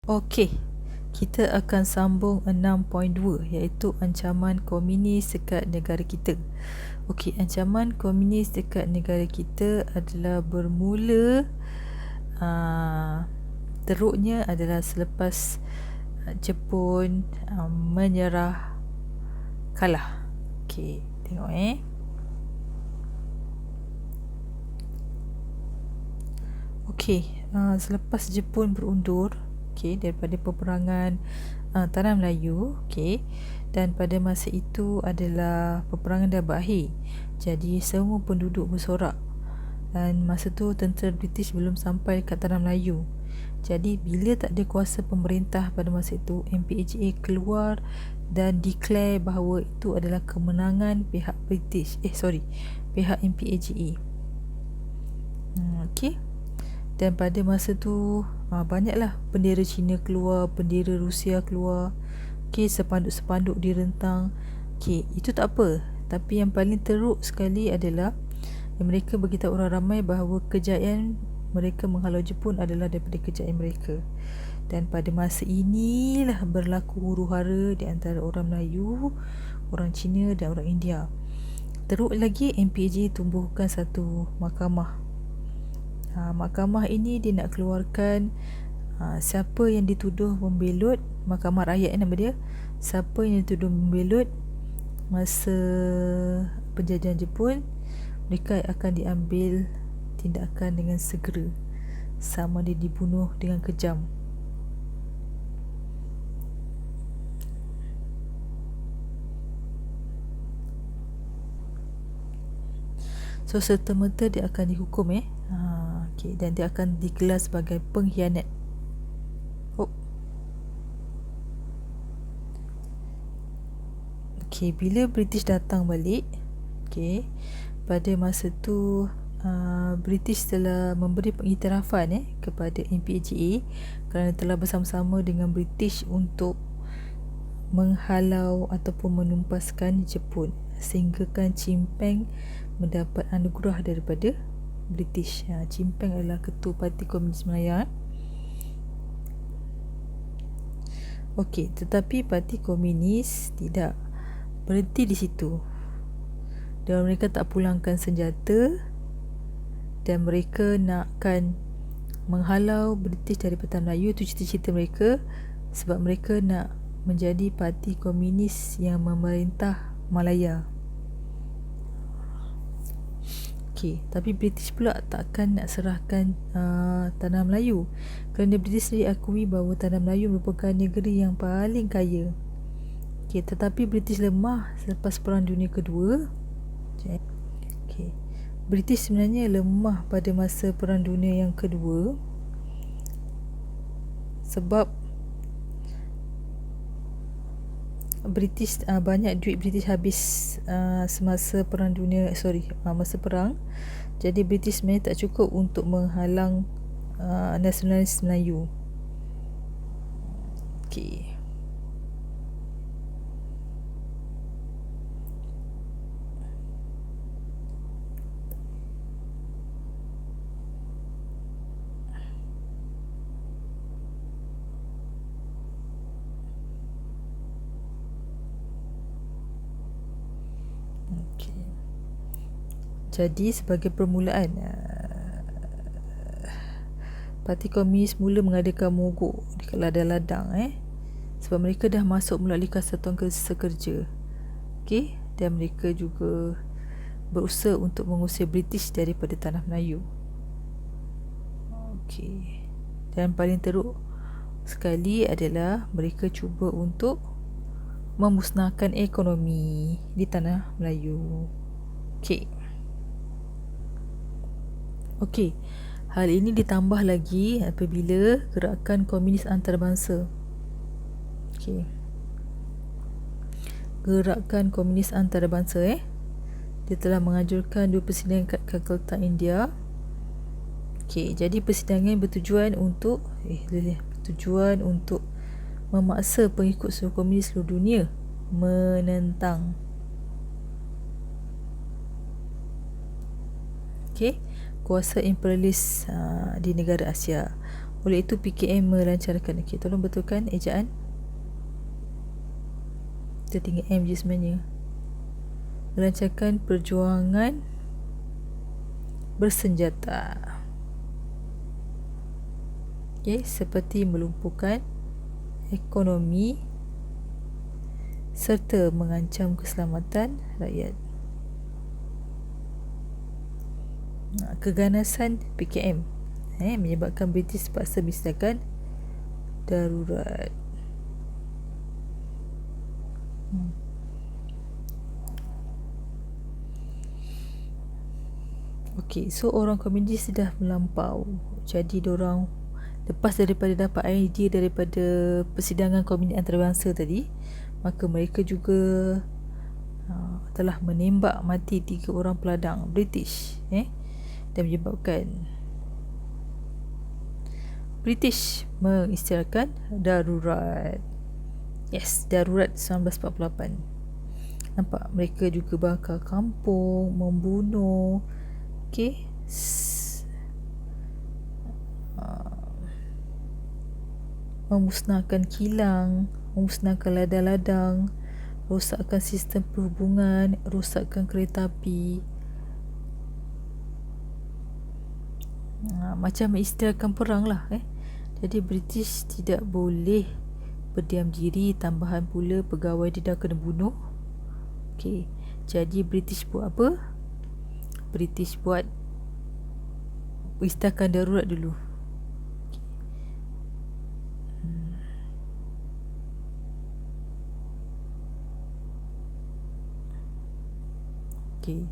Okey, kita akan sambung 6.2 iaitu ancaman komunis dekat negara kita. Okey, ancaman komunis dekat negara kita adalah bermula teruknya adalah selepas Jepun menyerah kalah. Okey, tengok Okey, selepas Jepun berundur daripada peperangan Tanah Melayu, dan pada masa itu adalah peperangan dah berakhir. Jadi semua penduduk bersorak. Dan masa tu tentera British belum sampai ke Tanah Melayu. Jadi bila tak ada kuasa pemerintah pada masa itu, MPAGA keluar dan declare bahawa itu adalah kemenangan pihak British. Pihak MPAGA. Okey. Dan pada masa tu banyaklah bendera Cina keluar, bendera Rusia keluar. Sepanduk-sepanduk direntang. Itu tak apa. Tapi yang paling teruk sekali adalah mereka beritahu orang ramai bahawa kejayaan mereka menghalau Jepun adalah daripada kejayaan mereka. Dan pada masa inilah berlaku huru-hara di antara orang Melayu, orang Cina dan orang India. Teruk lagi, MPAGA tumbuhkan satu mahkamah. Mahkamah ini dia nak keluarkan siapa yang dituduh membelut, Mahkamah Rakyat nama dia, siapa yang dituduh membelut masa penjajahan Jepun, mereka akan diambil tindakan dengan segera, sama dia dibunuh dengan kejam. So serta-merta dia akan dihukum dan dia akan digelar sebagai pengkhianat. Bila British datang balik, pada masa tu British telah memberi pengiktirafan kepada MPAGA kerana telah bersama-sama dengan British untuk menghalau ataupun menumpaskan Jepun, sehinggakan Chimpeng mendapat anugerah daripada British. Chimpeng adalah ketua Parti Komunis Malaya. Tetapi Parti Komunis tidak berhenti di situ. Dan mereka tak pulangkan senjata, dan mereka nakkan menghalau British daripada Tanah Melayu. Itu cita-cita mereka, sebab mereka nak menjadi parti komunis yang memerintah Malaya. Tapi British pula takkan nak serahkan Tanah Melayu, kerana British sendiri akui bahawa Tanah Melayu merupakan negeri yang paling kaya. Tetapi British lemah selepas Perang Dunia Kedua. British sebenarnya lemah pada masa Perang Dunia yang Kedua sebab British banyak duit British habis semasa masa perang. Jadi British sebenarnya tak cukup untuk menghalang nasionalis Melayu. Jadi sebagai permulaan, Parti Komunis mula mengadakan mogok di ladang-ladang sebab mereka dah masuk melalui Kesatuan Sekerja. Dan mereka juga berusaha untuk mengusir British daripada Tanah Melayu. Dan paling teruk sekali adalah mereka cuba untuk memusnahkan ekonomi di Tanah Melayu. Hal ini ditambah lagi apabila gerakan komunis antarabangsa. Gerakan komunis antarabangsa dia telah menganjurkan 2 persidangan kat Calcutta, India. Jadi persidangan bertujuan untuk memaksa pengikut seluruh komunis seluruh dunia menentang kuasa imperialis di negara Asia. Oleh itu PKM melancarkan. Okey, tolong betulkan ejaan. Kita tinggal M je sebenarnya. Melancarkan perjuangan bersenjata. Okey, seperti melumpuhkan ekonomi serta mengancam keselamatan rakyat. Keganasan PKM menyebabkan British terpaksa mengisytiharkan darurat. Okey, so orang komunis dah melampau. Jadi diorang lepas daripada dapat idea daripada persidangan komunis antarabangsa tadi, maka mereka juga telah menembak mati 3 orang peladang British dan menyebabkan British mengisytiharkan darurat. Yes, darurat 1948. Nampak, mereka juga bakar kampung, membunuh, okey, memusnahkan kilang, memusnahkan ladang-ladang, rosakkan sistem perhubungan, rosakkan kereta api. Macam mengisytiharkan perang lah. Jadi British tidak boleh berdiam diri. Tambahan pula pegawai dia dah kena bunuh. Okey, jadi British buat apa? British buat isytiharkan darurat dulu. Okey,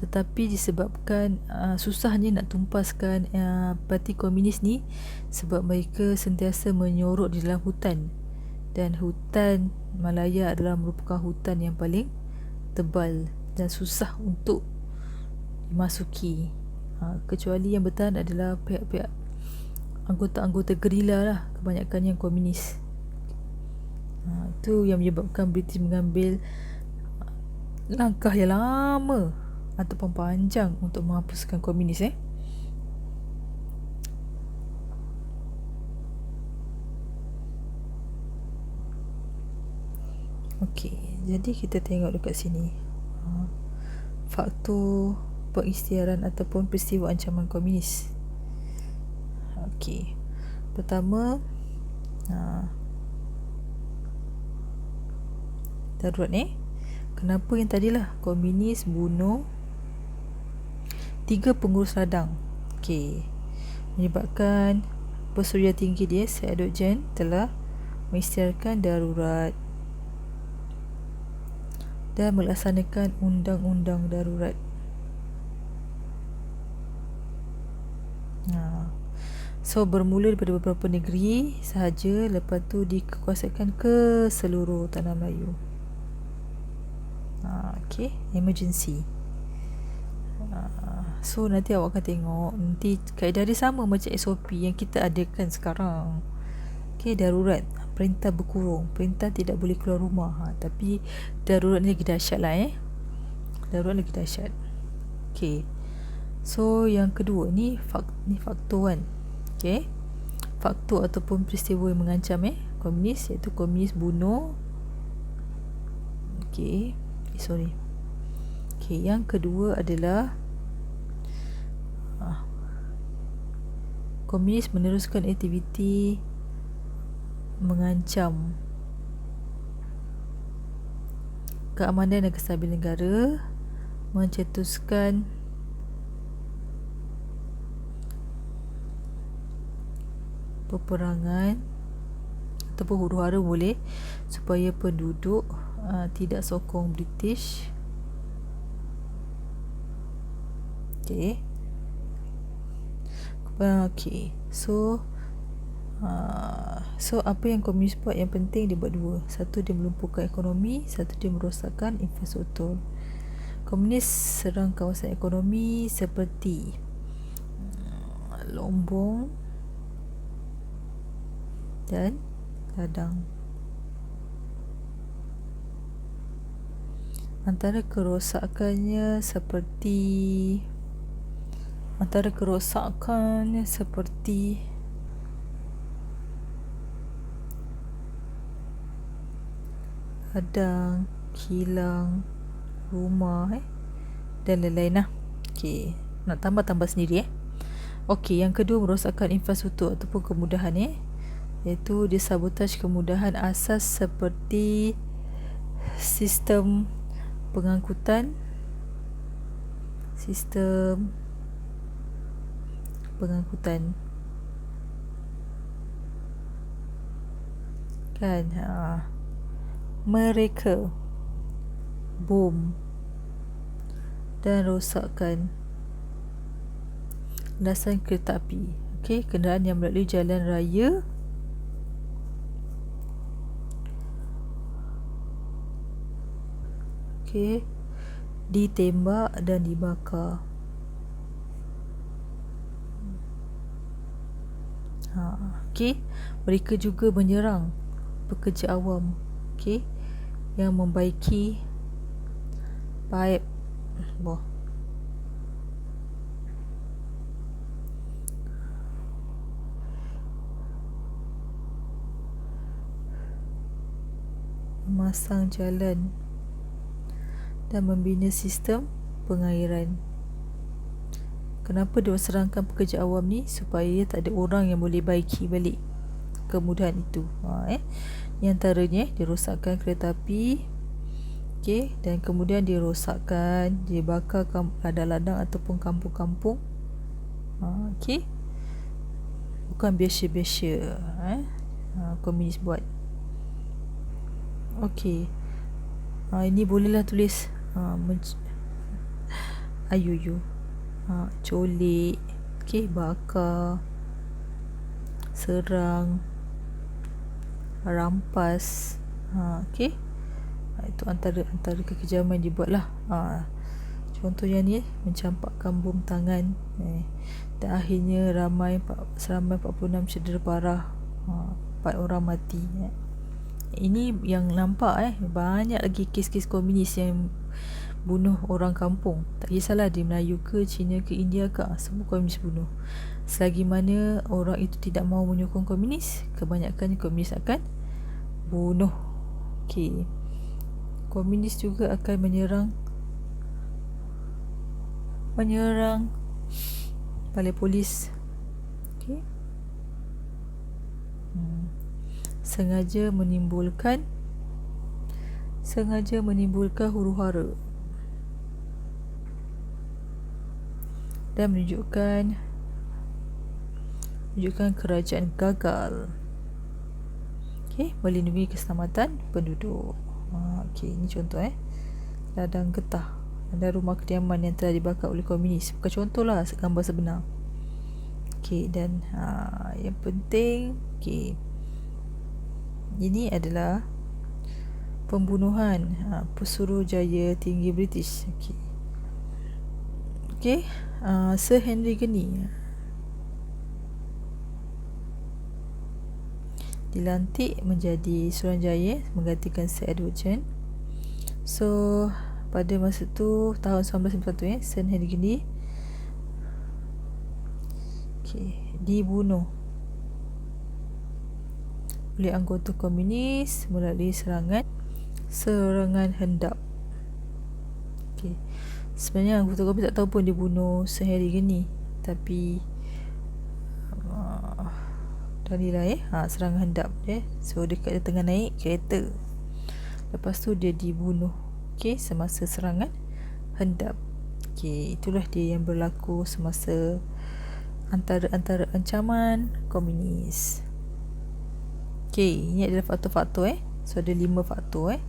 tetapi disebabkan susahnya nak tumpaskan parti komunis ni, sebab mereka sentiasa menyorok di dalam hutan, dan hutan Malaya adalah merupakan hutan yang paling tebal dan susah untuk dimasuki. Kecuali yang bertahan adalah pihak-pihak anggota-anggota gerila lah, kebanyakan yang komunis. Itu yang menyebabkan British mengambil langkah yang lama ataupun panjang untuk menghapuskan komunis. Okey, jadi kita tengok dekat sini faktor pengisytiharan ataupun peristiwa ancaman komunis. Okey, pertama darurat ni. Kenapa yang tadilah komunis bunuh 3 pengurus ladang? Okey, menyebabkan Persuruhan Tinggi dia, Sir Edward Gen, telah mengisytiharkan darurat dan melaksanakan undang-undang darurat. So bermula daripada beberapa negeri sahaja, lepas tu dikuasakan ke seluruh tanah Melayu. Okey, emergency. So nanti awak akan tengok, nanti kaedah dia sama macam SOP yang kita adakan sekarang. Okey, darurat, perintah berkurung, perintah tidak boleh keluar rumah. Tapi darurat ni lagi dahsyat lah. Darurat lagi dahsyat. Okey, so yang kedua ni faktor 1. Okey, faktor ataupun peristiwa yang mengancam komunis, iaitu komunis bunuh. Okey, Okey, yang kedua adalah komunis meneruskan aktiviti mengancam keamanan dan kestabilan negara, mencetuskan peperangan ataupun huru-hara boleh, supaya penduduk tidak sokong British. Okey, so apa yang komunis buat? Yang penting dia buat 2. Satu, dia melumpuhkan ekonomi. Satu, dia merosakkan infrastruktur. Komunis serang kawasan ekonomi seperti Lombong dan ladang. Antara kerosakannya seperti ladang, kilang, rumah dan lain-lain lah. Okey, nak tambah sendiri Okey, yang kedua, merosakkan infrastruktur ataupun kemudahan iaitu dia sabotaj kemudahan asas seperti sistem pengangkutan, kan, mereka bom dan rosakkan landasan kereta api. Okey, kenderaan yang melalui jalan raya ditembak dan dibakar. Okey, mereka juga menyerang pekerja awam yang membaiki paip memasang jalan dan membina sistem pengairan. Kenapa dia serangkan pekerja awam ni? Supaya tak ada orang yang boleh baiki balik kemudahan itu. Ni antaranya, dia rosakkan kereta api, dan kemudian dia rosakkan, dia bakar ladang-ladang ataupun kampung-kampung. Bukan biasa-biasa komunis buat. Ini bolehlah tulis ayuyu, colik, bakar, serang, rampas. Itu antara kekejaman yang dibuat lah. Contohnya ni, mencampakkan bom tangan, dan akhirnya seramai 46 cedera parah, 4 orang mati. Ini yang nampak banyak lagi kes-kes komunis yang bunuh orang kampung. Tak kisahlah dia Melayu ke, Cina ke, India ke, semua komunis bunuh. Selagi mana orang itu tidak mahu menyokong komunis, kebanyakan komunis akan bunuh. Komunis juga akan menyerang balai polis. Sengaja menimbulkan huru-hara dan menunjukkan kerajaan gagal melindungi keselamatan penduduk. Ini contoh ladang getah, ada rumah kediaman yang telah dibakar oleh komunis. Bukan contoh lah, gambar sebenar. Dan yang penting, ini adalah pembunuhan Pesuruhjaya Tinggi British. Sir Henry Gurney dilantik menjadi Suruhanjaya menggantikan Sir Edward John. So pada masa tu, tahun 1951, Sir Henry Gurney dibunuh oleh anggota komunis melalui serangan hendap. Sebenarnya anggota komunis tak tahu pun dia bunuh Sir Henry Gurney, tapi tadilah serangan hendap so dekat dia tengah naik kereta, lepas tu dia dibunuh semasa serangan hendap. Itulah dia yang berlaku semasa antara ancaman komunis. Ini adalah faktor-faktor so ada 5 faktor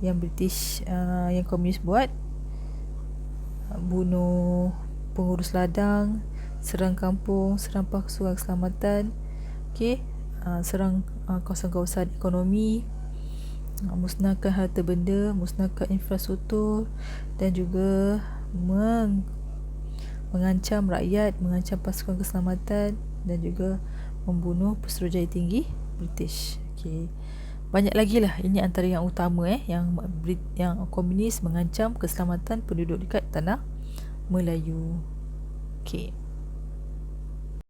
yang British yang komunis buat: bunuh pengurus ladang, serang kampung, serang pasukan keselamatan, serang kawasan-kawasan ekonomi, musnahkan harta benda, musnahkan infrastruktur, dan juga mengancam rakyat, mengancam pasukan keselamatan, dan juga membunuh Pesuruhjaya Tinggi British. Banyak lagi lah. Ini antara yang utama yang komunis mengancam keselamatan penduduk dekat tanah Melayu.